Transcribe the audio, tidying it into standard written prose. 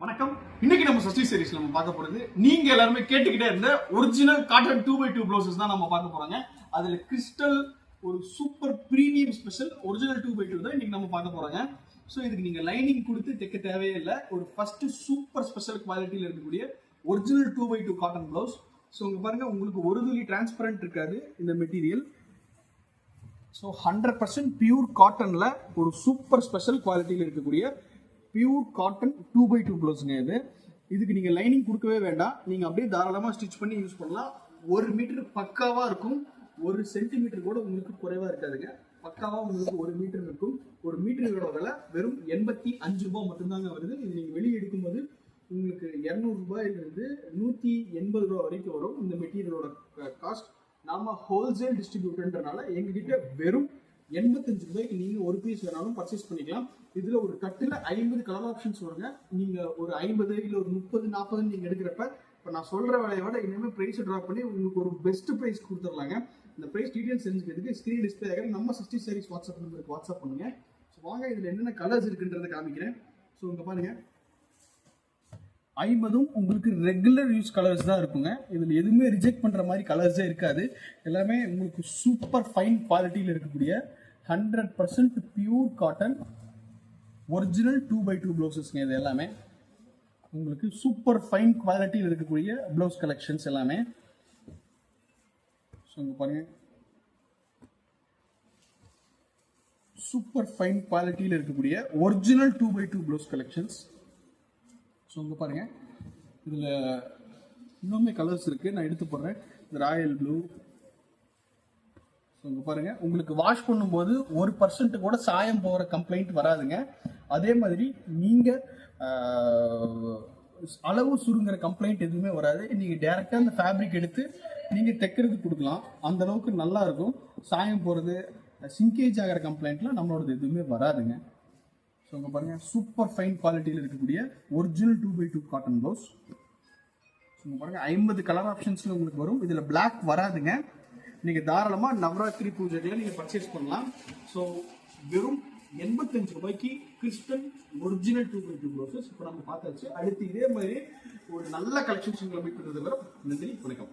வணக்கம். இன்னைக்கு நம்ம சஷ்டி சீரிஸ் நம்ம பார்க்க போறது நீங்க எல்லாருமே கேட்டுக்கிட்டே இருந்த ஒரிஜினல் காட்டன் 2x2 ப்ளவுசஸ் தான் நம்ம பார்க்க போறாங்க. அதுல கிறிஸ்டல் ஒரு super premium special original 2x2 தான் இன்னைக்கு நம்ம பார்க்க போறாங்க. ஸோ இதுக்கு நீங்க லைனிங் கொடுத்து தைக்க தேவையே இல்லை. ஒரு ஃபர்ஸ்ட் சூப்பர் ஸ்பெஷல் குவாலிட்டியில் இருக்கக்கூடிய original 2x2 cotton blouse. So இங்க பாருங்க, உங்களுக்கு ஒரு துளி டிரான்ஸ்பரண்ட் இருக்காது இந்த மெட்டீரியல். ஸோ 100% பியூர் காட்டன்ல ஒரு சூப்பர் ஸ்பெஷல் குவாலிட்டியில் இருக்கக்கூடிய பியூர் காட்டன் 2x2 ப்ளவுஸ்ங்க இது. இதுக்கு நீங்க லைனிங் கொடுக்கவே வேண்டாம். நீங்க அப்படியே தாராளமா ஸ்டிச் பண்ணி யூஸ் பண்ணலாம். 1 மீட்டர் பக்காவா இருக்கும். 1 சென்டிமீட்டர் கூட உங்களுக்கு குறைவா இருக்காதுங்க. பக்காவா உங்களுக்கு 1 மீட்டர் இருக்கும். 1 மீட்டரோட விலை வெறும் 85 ரூபாய் மட்டும்தாங்க வருது. இது நீங்க வெளியே எடுக்கும்போது உங்களுக்கு 200 ரூபாயிலிருந்து 180 ரூபாய் வரைக்கும் வரும். இந்த மெட்டீரியலோட காஸ்ட். நாம ஹோல்சேல் டிஸ்ட்ரிபியூட்டர்ன்றனால எங்ககிட்ட வெறும் 85 ரூபாய்க்கு நீங்க ஒரு பீஸ் வேணாலும் பர்ச்சேஸ் பண்ணிக்கலாம். இதுல ஒரு கட்டுல 50 கலர் ஆப்ஷன்ஸ் வருங்க. நீங்க ஒரு 50 இல்ல ஒரு 30 40 நீங்க எடுக்கிறப்ப இப்ப நான் சொல்ற விலையை விட இனிமே பிரைஸ் டிராப் பண்ணி உங்களுக்கு ஒரு பெஸ்ட் பிரைஸ் கொடுத்துடலாங்க. இந்த பிரைஸ் டீடைல்ஸ் தெரிஞ்சுக்கிறதுக்கு ஸ்கிரீன் டிஸ்பிளே ஆகிற நம்ம சஷ்டி சாரீஸ் வாட்ஸ்அப் நம்பருக்கு வாட்ஸ்அப் பண்ணுங்க. ஸோ வாங்க இதுல என்னென்ன கலர்ஸ் இருக்குன்றதை காமிக்கிறேன். ஸோ இங்க பாருங்க, 50ம் உங்களுக்கு ரெகுலர் யூஸ் கலர்ஸ் தான் இருக்குங்க. இதில் எதுவுமே ரிஜெக்ட் பண்ணுற மாதிரி கலர்ஸே இருக்காது. எல்லாமே உங்களுக்கு சூப்பர் ஃபைன் குவாலிட்டியில் இருக்கக்கூடிய 100% பியூர் காட்டன் ஒரிஜினல் 2x2 ப்ளவுசஸ்ங்க. இது எல்லாமே உங்களுக்கு சூப்பர் ஃபைன் குவாலிட்டியில் இருக்கக்கூடிய ப்ளவுஸ் கலெக்ஷன்ஸ் எல்லாமே. ஸோ இங்கே பாருங்க, சூப்பர் ஃபைன் குவாலிட்டியில் இருக்கக்கூடிய original 2x2 blouse collections. So இங்கே பாருங்க, இதில் இன்னுமே கலர்ஸ் இருக்கு. நான் எடுத்து போடுறேன். இந்த ராயல் ப்ளூ. ஸோ இங்கே பாருங்க, உங்களுக்கு வாஷ் பண்ணும்போது 1% கூட சாயம் போகிற கம்ப்ளைண்ட் வராதுங்க. அதே மாதிரி நீங்க அளவு சுருங்குற கம்ப்ளைண்ட் எதுவுமே வராது. நீங்க டைரக்டா அந்த ஃபேப்ரிக் எடுத்து நீங்க தைக்கிறதுக்கு கொடுக்கலாம். அந்த அளவுக்கு நல்லா இருக்கும். சாயம் போறது, சிங்கேஜ் ஆகிற கம்ப்ளைண்ட்லாம் நம்மளோடது எதுவுமே வராதுங்க. ஸோ இங்கே பாருங்க, சூப்பர் ஃபைன் குவாலிட்டியில் இருக்கக்கூடிய original 2x2 cotton blouse. So இங்கே பாருங்க, 50 கலர் ஆப்ஷன்ஸ்ல உங்களுக்கு வரும். இதுல பிளாக் வராதுங்க. நீங்க தாராளமா நவராத்திரி பூஜைகளை நீங்க பர்ச்சேஸ் பண்ணலாம். ஸோ வெறும் 85 ரூபாய்க்கு கிறிஸ்டல் ஒரிஜினல் 2x2 ப்ளவுசஸ் இப்போ நம்ம பார்த்தாச்சு. அடுத்து இதே மாதிரி ஒரு நல்ல கலெக்ஷன்ஸ் உங்களை மீட் பண்ணுறது வரை நன்றி, வணக்கம்.